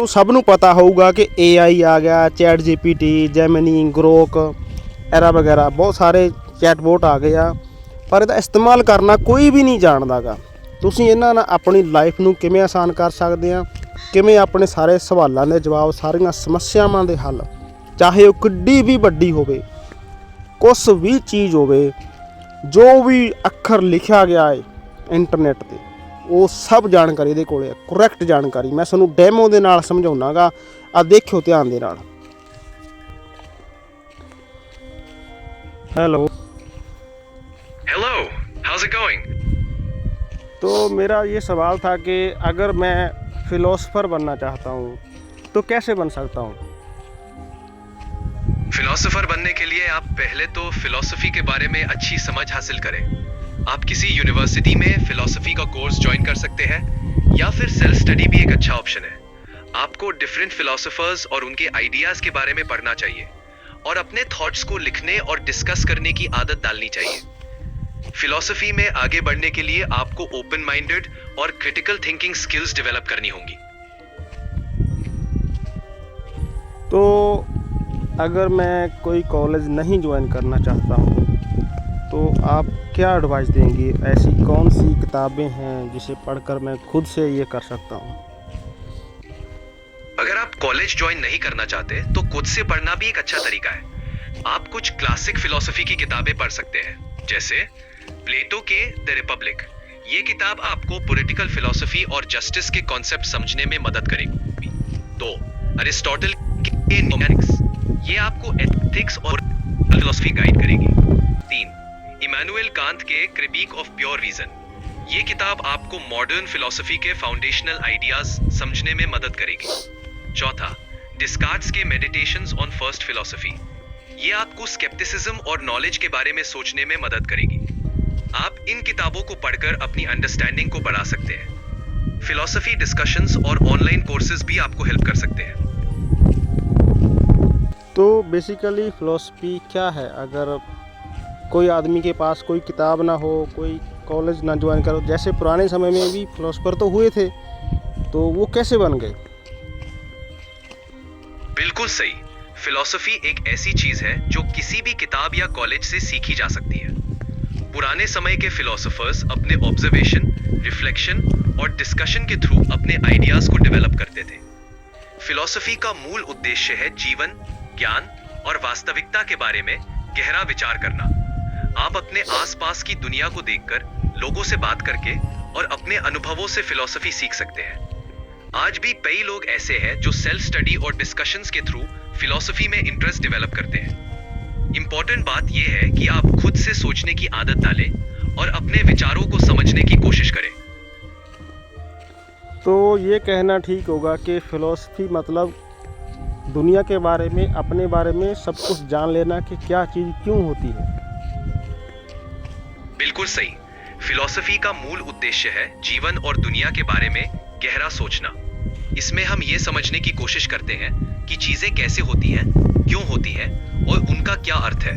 चलो सब नूं पता होगा कि AI आ गया, chat GPT, Jaimini, Grok era वगैरह बहुत सारे चैटबोट आ गए आ, पर ਇਹਦਾ ਇਸਤੇਮਾਲ ਕਰਨਾ ਕੋਈ ਵੀ ਨਹੀਂ ਜਾਣਦਾ ਗਾ। ਤੁਸੀਂ ਇਹਨਾਂ ਨਾਲ ਆਪਣੀ ਲਾਈਫ ਨੂੰ ਕਿਵੇਂ ਆਸਾਨ ਕਰ ਸਕਦੇ ਆ, ਕਿਵੇਂ ਆਪਣੇ ਸਾਰੇ ਸਵਾਲਾਂ ਦੇ ਜਵਾਬ, ਸਾਰੀਆਂ ਸਮੱਸਿਆਵਾਂ ਦੇ ਹੱਲ, ਚਾਹੇ ਉਹ ਕਿੱਡੀ ਵੀ ਵੱਡੀ ਹੋਵੇ, ਕੁਛ ਵੀ ਚੀਜ਼ ਹੋਵੇ, ਜੋ ਵੀ ਅੱਖਰ ਲਿਖਿਆ ਗਿਆ ਹੈ ਇੰਟਰਨੈਟ 'ਤੇ, ਉਹ ਸਭ ਜਾਣਕਾਰੀ ਇਹਦੇ ਕੋਲ ਹੈ, ਕਰੈਕਟ ਜਾਣਕਾਰੀ। ਮੈਂ ਤੁਹਾਨੂੰ ਡੈਮੋ ਦੇ ਨਾਲ ਸਮਝਾਉਣਾ ਗਾ, ਆ ਦੇਖਿਓ ਧਿਆਨ ਦੇ ਨਾਲ। Hello Hello, how's it going? तो मेरा ये सवाल था कि अगर मैं फ़िलोसफ़र बनना चाहता हूँ तो कैसे बन सकता हूँ? फिलोसोफर बनने के लिए आप पहले तो फिलॉसफी के बारे में अच्छी समझ हासिल करें। आप किसी यूनिवर्सिटी में फिलॉसफी का कोर्स ज्वाइन कर सकते हैं या फिर सेल्फ स्टडी भी एक अच्छा ऑप्शन है। आपको डिफरेंट फिलोसोफर्स और उनके आइडियाज के बारे में पढ़ना चाहिए और अपने थॉट्स को लिखने और डिस्कस करने की आदत डालनी चाहिए। फिलॉसफी में आगे बढ़ने के लिए आपको ओपन माइंडेड और क्रिटिकल थिंकिंग स्किल्स डेवलप करनी होंगी। तो अगर मैं कोई कॉलेज नहीं ज्वाइन करना चाहता हूँ तो आप क्या एडवाइस देंगे? ऐसी कौन सी किताबें हैं जिसे पढ़कर मैं खुद से ये कर सकता हूँ? अगर आप कॉलेज ज्वाइन नहीं करना चाहते तो खुद से पढ़ना भी एक अच्छा तरीका है। आप कुछ क्लासिक फिलॉसफी की किताबें पढ़ सकते हैं, जैसे प्लेटो के द रिपब्लिक। ये किताब आपको पॉलिटिकल फिलॉसफी और जस्टिस के कॉन्सेप्ट समझने में मदद करेगी। 2. अरिस्टोटल के मैकेनिक्स, ये आपको एथिक्स और फिलॉसफी गाइड करेगी। 3. इमैनुअल कांत के क्रिटिक ऑफ प्योर रीजन, ये किताब आपको मॉडर्न फिलॉसफी के फाउंडेशनल आइडियाज समझने में मदद करेगी। 4. डिस्कार्ट्स के मेडिटेशंस ऑन फर्स्ट फिलॉसफी, ये आपको स्केप्टिसिज्म और नॉलेज के बारे में सोचने में मदद करेगी। आप इन किताबों को पढ़कर अपनी अंडरस्टैंडिंग को बढ़ा सकते हैं। फिलॉसफी डिस्कशंस और ऑनलाइन कोर्सेज भी आपको हेल्प कर सकते हैं। तो बेसिकली फ़िलोसफी क्या है? अगर कोई आदमी के पास कोई किताब ना हो, कोई कॉलेज ना ज्वाइन करो, जैसे पुराने समय में भी फ़िलोसफ़र तो हुए थे, तो वो कैसे बन गए? बिल्कुल सही। फिलॉसफी एक ऐसी चीज है जो किसी भी किताब या कॉलेज से सीखी जा सकती है। पुराने समय के फिलोसोफर्स अपने ऑब्जर्वेशन, रिफ्लेक्शन और डिस्कशन के थ्रू अपने आइडियाज को डेवलप करते थे। फिलॉसफी का मूल उद्देश्य है जीवन, ज्ञान और वास्तविकता के बारे में गहरा विचार करना। आप अपने आसपास की दुनिया को देखकर, लोगों से बात करके और अपने अनुभवों से फिलॉसफी सीख सकते हैं। आज भी कई लोग ऐसे हैं जो सेल्फ स्टडी और डिस्कशंस के थ्रू फिलॉसफी में इंटरेस्ट डेवलप करते हैं। इंपॉर्टेंट बात यह है कि आप खुद से सोचने की आदत डालें और अपने विचारों को समझने की कोशिश करें। तो ये कहना ठीक होगा कि फ़िलोसफी मतलब दुनिया के बारे में, अपने बारे में सब कुछ जान लेना कि क्या चीज़ क्यों होती है। बिल्कुल सही। फिलॉसफी का मूल उद्देश्य है जीवन और दुनिया के बारे में गहरा सोचना। इसमें हम ये समझने की कोशिश करते हैं कि चीजें कैसे होती हैं, क्यों होती हैं और उनका क्या अर्थ है।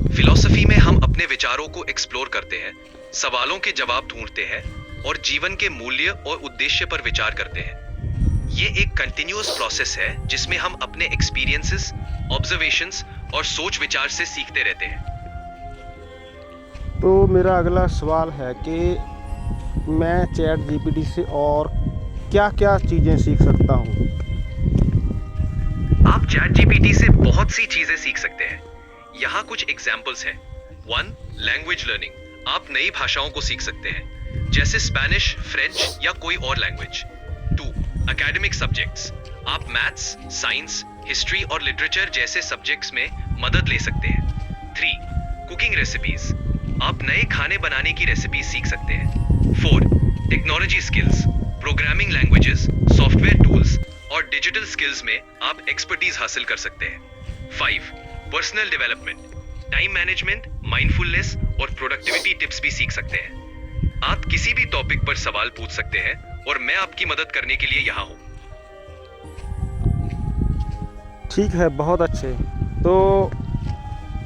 फिलॉसफी में हम अपने विचारों को एक्सप्लोर करते हैं, सवालों के जवाब ढूंढते हैं और जीवन के मूल्य और उद्देश्य पर विचार करते हैं। ये एक कंटिन्यूअस प्रोसेस है जिसमें हम अपने एक्सपीरियंसेस, ऑब्जर्वेशंस और सोच विचार से सीखते रहते हैं। तो मेरा अगला सवाल है कि मैं चैट GPT से और क्या क्या चीज़ें सीख सकता हूँ? आप चैट जीपीटी से बहुत सी चीजें सीख सकते हैं। यहाँ कुछ एग्जाम्पल्स हैं। 1. लैंग्वेज लर्निंग, आप नई भाषाओं को सीख सकते हैं, जैसे स्पेनिश, फ्रेंच या कोई और लैंग्वेज। 2. एकेडमिक सब्जेक्ट्स, आप मैथ्स, साइंस, हिस्ट्री और लिटरेचर जैसे सब्जेक्ट्स में मदद ले सकते हैं। 3. कुकिंग रेसिपीज, आप नए खाने बनाने की रेसिपी सीख सकते हैं। 4. Technology skills, programming languages, software tools और डिजिटल स्किल्स में आप एक्सपर्टीज हासिल कर सकते हैं। 5. Personal development, time management, mindfulness और प्रोडक्टिविटी टिप्स भी सीख सकते हैं। आप किसी भी टॉपिक पर सवाल पूछ सकते हैं और मैं आपकी मदद करने के लिए यहाँ हूँ। ठीक है, बहुत अच्छे। तो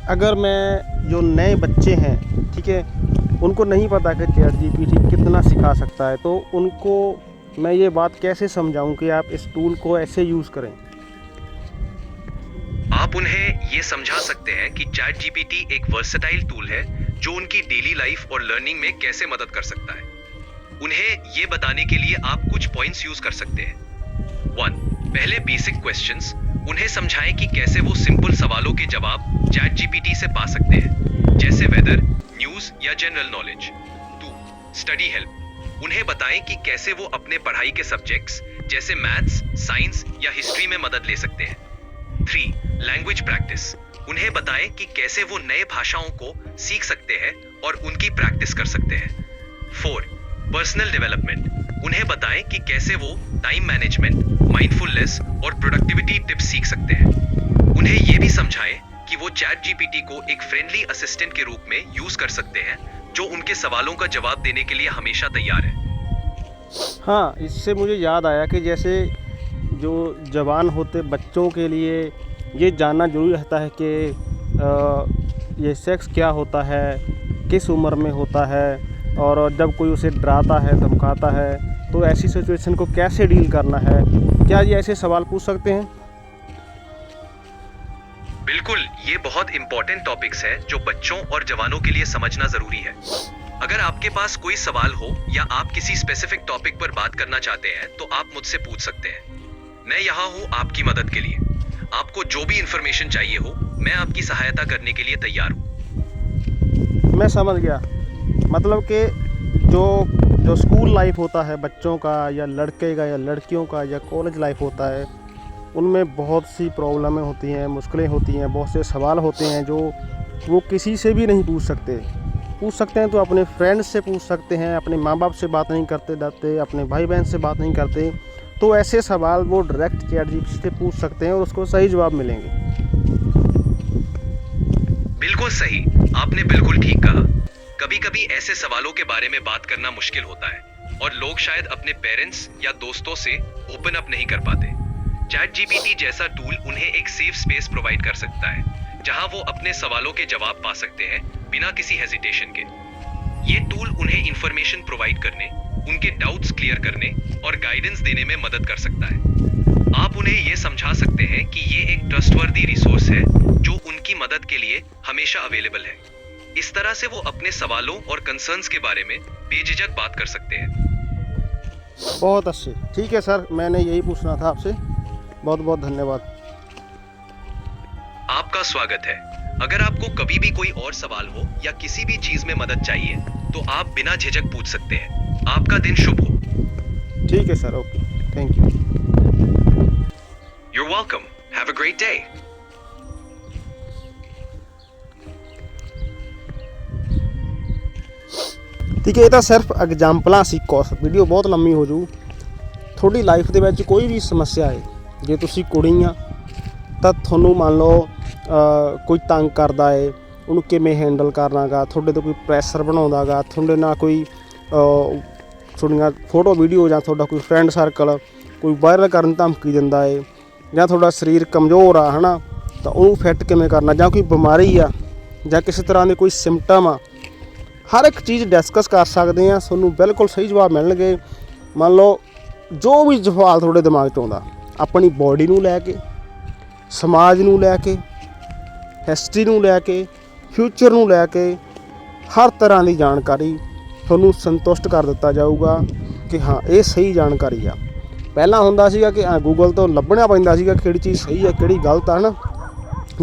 अगर मैं जो नए बच्चे हैं, ठीक है, उनको नहीं पता कि चैट GPT कितना सिखा सकता है, तो उनको मैं ये बात कैसे समझाऊं कि आप इस टूल को ऐसे यूज़ करें? आप उन्हें ये समझा सकते हैं कि चैट जीपीटी एक वर्सेटाइल टूल है जो उनकी डेली लाइफ और लर्निंग में कैसे मदद कर सकता है। उन्हें ये बताने के लिए आप कुछ पॉइंट्स यूज कर सकते हैं। 1. पहले बेसिक क्वेश्चंस। उन्हें समझाएं कि कैसे वो सिंपल सवालों के जवाब चैट जीपीटी से पा सकते हैं, जैसे वेदर, न्यूज या जनरल नॉलेज। 2. Study help. उन्हें बताएं कि कैसे वो अपने पढ़ाई के सब्जेक्ट्स जैसे मैथ्स, साइंस या हिस्ट्री में मदद ले सकते हैं। 3. Language practice. उन्हें बताएं कि कैसे वो नए भाषाओं को सीख सकते हैं और उनकी प्रैक्टिस कर सकते हैं। 4. Personal development. उन्हें बताएं कि कैसे वो टाइम मैनेजमेंट, माइंडफुलनेस और प्रोडक्टिविटी टिप्स सीख सकते हैं। उन्हें यह भी समझाएं कि वो चैट जीपीटी को एक फ्रेंडली असिस्टेंट के रूप में यूज कर सकते हैं जो उनके सवालों का जवाब देने के लिए हमेशा तैयार है। हाँ, इससे मुझे याद आया कि जैसे जो जवान होते बच्चों के लिए ये जानना जरूरी रहता है कि ये सेक्स क्या होता है, किस उम्र में होता है, और जब कोई उसे डराता है, धमकाता है, तो ऐसी सिचुएशन को कैसे डील करना है। क्या ये ऐसे सवाल पूछ सकते हैं? बिल्कुल, ये बहुत इंपॉर्टेंट टॉपिक्स है जो बच्चों और जवानों के लिए समझना जरूरी है। अगर आपके पास कोई सवाल हो या आप किसी स्पेसिफिक टॉपिक पर बात करना चाहते हैं तो आप मुझसे पूछ सकते हैं। मैं यहाँ हूँ आपकी मदद के लिए। आपको जो भी इंफॉर्मेशन चाहिए हो, मैं आपकी सहायता करने के लिए तैयार हूँ। मैं समझ गया। मतलब कि जो स्कूल लाइफ होता है बच्चों का, या लड़के का या लड़कियों का, या कॉलेज लाइफ होता है, उनमें बहुत सी प्रॉब्लमें होती हैं, मुश्किलें होती हैं, बहुत से सवाल होते हैं जो वो किसी से भी नहीं पूछ सकते हैं तो अपने फ्रेंड्स से पूछ सकते हैं, अपने माँ बाप से बात नहीं करते डरते, अपने भाई बहन से बात नहीं करते, तो ऐसे सवाल वो डायरेक्ट चैट जीपीटी से पूछ सकते हैं और उसको सही जवाब मिलेंगे। बिल्कुल सही, आपने बिल्कुल ठीक कहा। कभी कभी ऐसे सवालों के बारे में बात करना मुश्किल होता है और लोग शायद अपने पेरेंट्स या दोस्तों से ओपन अप नहीं कर पाते। चैट जीपीटी जैसा टूल उन्हें एक सेफ स्पेस प्रोवाइड कर सकता है जहां वो अपने सवालों के जवाब पा सकते हैं बिना किसी हेजिटेशन के। ये टूल उन्हें इंफॉर्मेशन प्रोवाइड करने, उनके डाउट्स क्लियर करने और गाइडेंस देने में मदद कर सकता है। आप उन्हें ये समझा सकते हैं कि ये एक ट्रस्टवर्दी रिसोर्स है जो उनकी मदद के लिए हमेशा अवेलेबल है। इस तरह से वो अपने सवालों और कंसर्न्स के बारे में बेझिझक बात कर सकते हैं। बहुत अच्छे, ठीक है सर, मैंने यही पूछना था आपसे। बहुत बहुत धन्यवाद। आपका स्वागत है। अगर आपको कभी भी कोई और सवाल हो या किसी भी चीज में मदद चाहिए तो आप बिना झिझक पूछ सकते हैं। आपका दिन शुभ हो। ठीक है sir, okay, thank you. You're welcome. Have a great day. ठीक है, ਇਹ ਤਾਂ ਸਿਰਫ ਐਗਜ਼ਾਮਪਲਾਂ ਸੀ। ਕੋਰਸ ਵੀਡੀਓ ਬਹੁਤ ਲੰਮੀ ਹੋ ਜੂ। ਤੁਹਾਡੀ ਲਾਈਫ ਦੇ ਵਿੱਚ ਕੋਈ ਵੀ ਸਮੱਸਿਆ ਹੈ, ਜੇ ਤੁਸੀਂ ਕੁੜੀ ਆ ਤਾਂ ਤੁਹਾਨੂੰ ਮੰਨ ਲਓ ਕੋਈ ਤੰਗ ਕਰਦਾ ਹੈ, ਉਹਨੂੰ ਕਿਵੇਂ ਹੈਂਡਲ ਕਰਨਾਗਾ, ਤੁਹਾਡੇ ਤੋਂ ਕੋਈ ਪ੍ਰੈਸ਼ਰ ਬਣਾਉਂਦਾਗਾ, ਤੁਹਾਡੇ ਨਾਲ ਕੋਈ ਤੁਹਾਡੀਆਂ ਫੋਟੋ ਵੀਡੀਓ ਜਾਂ ਤੁਹਾਡਾ ਕੋਈ ਫਰੈਂਡ ਸਰਕਲ ਕੋਈ ਵਾਇਰਲ ਕਰਨ ਧਮਕੀ ਦਿੰਦਾ ਹੈ, ਜਾਂ ਤੁਹਾਡਾ ਸਰੀਰ ਕਮਜ਼ੋਰ ਆ ਹੈ ਨਾ, ਤਾਂ ਉਹਨੂੰ ਫਿੱਟ ਕਿਵੇਂ ਕਰਨਾ, ਜਾਂ ਕੋਈ ਬਿਮਾਰੀ ਆ ਜਾਂ ਕਿਸੇ ਤਰ੍ਹਾਂ ਦੇ ਕੋਈ ਸਿੰਪਟਮ ਆ, हर एक चीज़ डिस्कस कर सकते हैं। ਤੁਹਾਨੂੰ बिल्कुल सही जवाब मिलणगे। मान लो जो भी सवाल थोड़े दिमाग च आउंदा, अपनी बॉडी नूं लैके, समाज नूं लैके, हिस्टरी नूं लैके, फ्यूचर नूं लैके, हर तरह की जानकारी ਤੁਹਾਨੂੰ संतुष्ट कर दिता जाऊगा कि हाँ ये सही जानकारी आ। पहला हुंदा सीगा कि गूगल तो ਲੱਭਣਾ ਪੈਂਦਾ ਸੀਗਾ ਕਿਹੜੀ ਚੀਜ਼ सही है ਕਿਹੜੀ गलत है ना,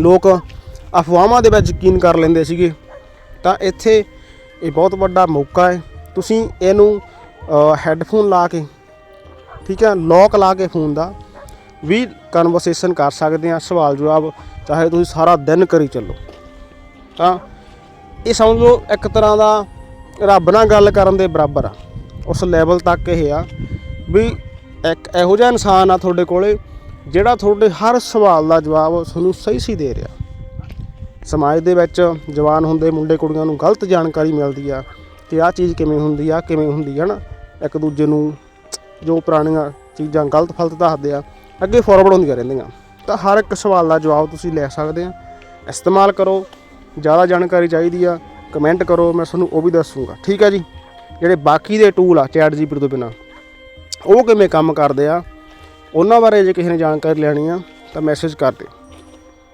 लोग अफवाहां ਦੇ ਵਿੱਚ ਯਕੀਨ ਕਰ ਲੈਂਦੇ ਸੀਗੇ। ਤਾਂ ਇੱਥੇ ਇਹ ਬਹੁਤ ਵੱਡਾ ਮੌਕਾ ਹੈ। ਤੁਸੀਂ ਇਹਨੂੰ ਹੈੱਡਫੋਨ ਲਾ ਕੇ, ਠੀਕ ਹੈ, ਲੌਕ ਲਾ ਕੇ ਫੋਨ ਦਾ ਵੀ ਕਨਵਰਸੇਸ਼ਨ ਕਰ ਸਕਦੇ ਆ, ਸਵਾਲ ਜਵਾਬ ਚਾਹੇ ਤੁਸੀਂ ਸਾਰਾ ਦਿਨ ਕਰੀ ਚੱਲੋ। ਤਾਂ ਇਹ ਸਮਝ ਲਓ ਇੱਕ ਤਰ੍ਹਾਂ ਦਾ ਰੱਬ ਨਾਲ ਗੱਲ ਕਰਨ ਦੇ ਬਰਾਬਰ ਆ। ਉਸ ਲੈਵਲ ਤੱਕ ਇਹ ਆ ਵੀ ਇੱਕ ਇਹੋ ਜਿਹਾ ਇਨਸਾਨ ਆ ਤੁਹਾਡੇ ਕੋਲ ਜਿਹੜਾ ਤੁਹਾਡੇ ਹਰ ਸਵਾਲ ਦਾ ਜਵਾਬ ਤੁਹਾਨੂੰ ਸਹੀ ਦੇ ਰਿਹਾ। समाज ਦੇ ਵਿੱਚ जवान ਹੁੰਦੇ ਮੁੰਡੇ ਕੁੜੀਆਂ ਨੂੰ ਗਲਤ ਜਾਣਕਾਰੀ ਮਿਲਦੀ ਆ ਕਿ ਆਹ ਚੀਜ਼ ਕਿਵੇਂ ਹੁੰਦੀ ਆ ਹੈ ਨਾ, ਇੱਕ ਦੂਜੇ ਨੂੰ ਜੋ ਪੁਰਾਣੀਆਂ ਚੀਜ਼ਾਂ ਗਲਤ ਫਲਤ ਦੱਸਦੇ ਆ ਅੱਗੇ ਫੋਰਵਰਡ ਹੁੰਦੀਆਂ ਰਹਿੰਦੀਆਂ। ਤਾਂ ਹਰ ਇੱਕ ਸਵਾਲ ਦਾ ਜਵਾਬ ਤੁਸੀਂ ਲੈ ਸਕਦੇ ਆ। ਇਸਤੇਮਾਲ ਕਰੋ। ਜ਼ਿਆਦਾ ਜਾਣਕਾਰੀ ਚਾਹੀਦੀ ਆ ਕਮੈਂਟ ਕਰੋ, ਮੈਂ ਤੁਹਾਨੂੰ ਉਹ ਵੀ ਦੱਸੂਗਾ। ਠੀਕ ਆ ਜੀ। ਜਿਹੜੇ ਬਾਕੀ ਦੇ ਟੂਲ ਆ ਚੈਟ ਜੀਪੀਟੀ ਤੋਂ ਬਿਨਾਂ, ਉਹ ਕਿਵੇਂ ਕੰਮ ਕਰਦੇ ਆ, ਉਹਨਾਂ ਬਾਰੇ ਜੇ ਕਿਸੇ ਨੇ ਜਾਣਕਾਰੀ ਲੈਣੀ ਆ ਤਾਂ ਮੈਸੇਜ ਕਰ ਦਿਓ।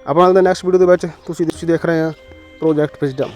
ਆਪਾਂ ਨਾਲ ਦੇ ਨੈਕਸਟ ਵੀਡੀਓ ਦੇ ਵਿੱਚ ਤੁਸੀਂ ਦੇਖ ਰਹੇ ਆ ਪ੍ਰੋਜੈਕਟ ਵਿਜ਼ਡਮ।